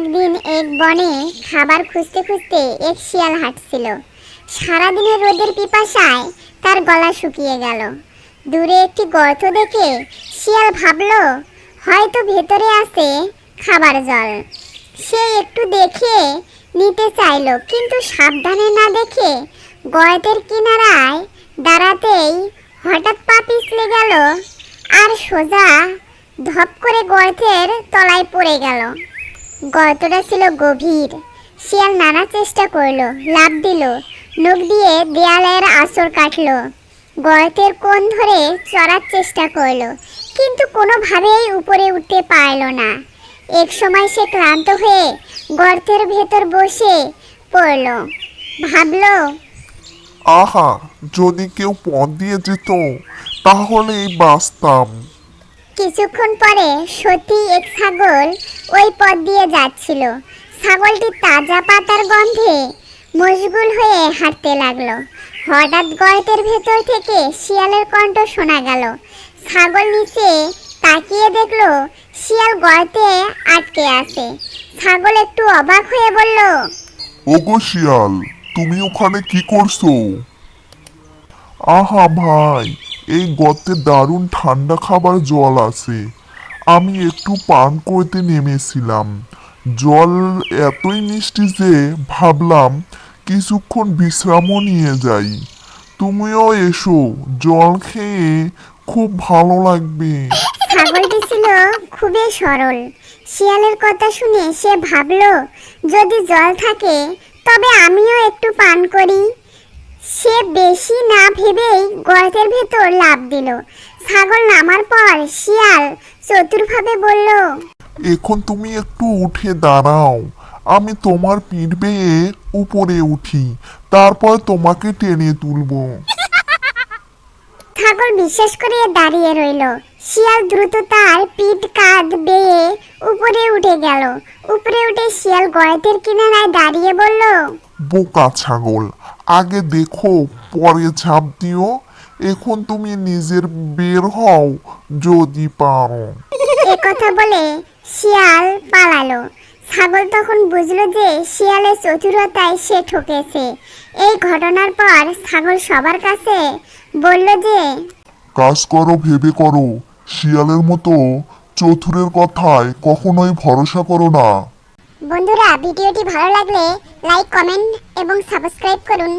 একদিন এক বনে খাবার খুঁজতে খুঁজতে এক শিয়াল হাঁটছিল। সারাদিনের রোদের পিপাসায় তার গলা শুকিয়ে গেল। দূরে একটি গর্ত দেখে শিয়াল ভাবলো হয়তো ভেতরে আছে খাবার জল। সে একটু দেখে নিতে চাইলো, কিন্তু সাবধানে না দেখে গর্তের কিনারায় দাঁড়াতেই হঠাৎ পা পিছলে গেল আর সোজা ধপ করে গর্তের তলায় পড়ে গেল। গর্তটা ছিল গভীর। শিয়াল নানা চেষ্টা করলো, লাফ দিল, নখ দিয়ে দেয়ালের আঁচড় কাটলো, গর্তের কোণ ধরে চড়ার চেষ্টা করলো, কিন্তু কোনোভাবেই উপরে উঠতে পারলো না। এক সময় সে ক্লান্ত হয়ে গর্তের ভেতর বসে পড়লো। ভাবলো, আহা, যদি কেউ পথ দিয়ে যেত তাহলেই বাঁচতাম। কিছুক্ষণ পরে সত্যি এক ছাগল ওই পথ দিয়ে যাচ্ছিল। ছাগলটি তাজা পাতার গন্ধে মশগুল হয়ে হাঁটতে লাগলো। হঠাৎ গর্তের ভেতর থেকে শিয়ালের কণ্ঠ শোনা গেল। ছাগল নিচে তাকিয়ে দেখলো শিয়াল গর্তে আটকে আছে। ছাগল একটু অবাক হয়ে বলল, ওগো শিয়াল, তুমি ওখানে কি করছো? আহা ভাই, এই গর্তে দারুণ ঠান্ডা খাবার জল আছে, আমি একটু পান করতে নেমেছিলাম। জল এতই মিষ্টি যে ভাবলাম কিছুক্ষণ বিশ্রামও নিয়ে যাই। তুমিও এসো, জল খেয়ে খুব ভালো লাগবে। ছাগলটি ছিল খুবই সরল। শিয়ালের কথা শুনে সে ভাবলো যদি জল থাকে তবে আমিও একটু পান করি। সে বেশি না ভেবেই গর্তের ভেতর লাফ দিল। ছাগল নামার পর শিয়াল চতুরভাবে বলল, এখন তুমি একটু উঠে দাঁড়াও, আমি তোমার পিঠ বেয়ে উপরে উঠি, তারপর তোমাকে টেনে তুলবো। ছাগল বিশ্বাস করে দাঁড়িয়ে রইল। শিয়াল দ্রুত তার পিঠ কাঁধ বেয়ে উপরে উঠে গেল। উপরে উঠে শিয়াল গর্তের কিনারায় দাঁড়িয়ে বলল, বোকা ছাগল, আগে দেখো পরে ঝাঁপ দিও। এখন তুমি নিজের বের হও যদি পারো। এ কথা বলে শিয়াল পালালো। ছাগল তখন বুঝলো যে শিয়ালের চতুরতায় সে ঠকেছে। এই ঘটনার পর ছাগল সবার কাছে বলল যে কাজ করো ভেবে করো, শিয়ালের মতো চতুরের কথায় কখনোই ভরসা করো না। বন্ধুরা, ভিডিওটি ভালো লাগলে লাইক, কমেন্ট এবং সাবস্ক্রাইব করুন।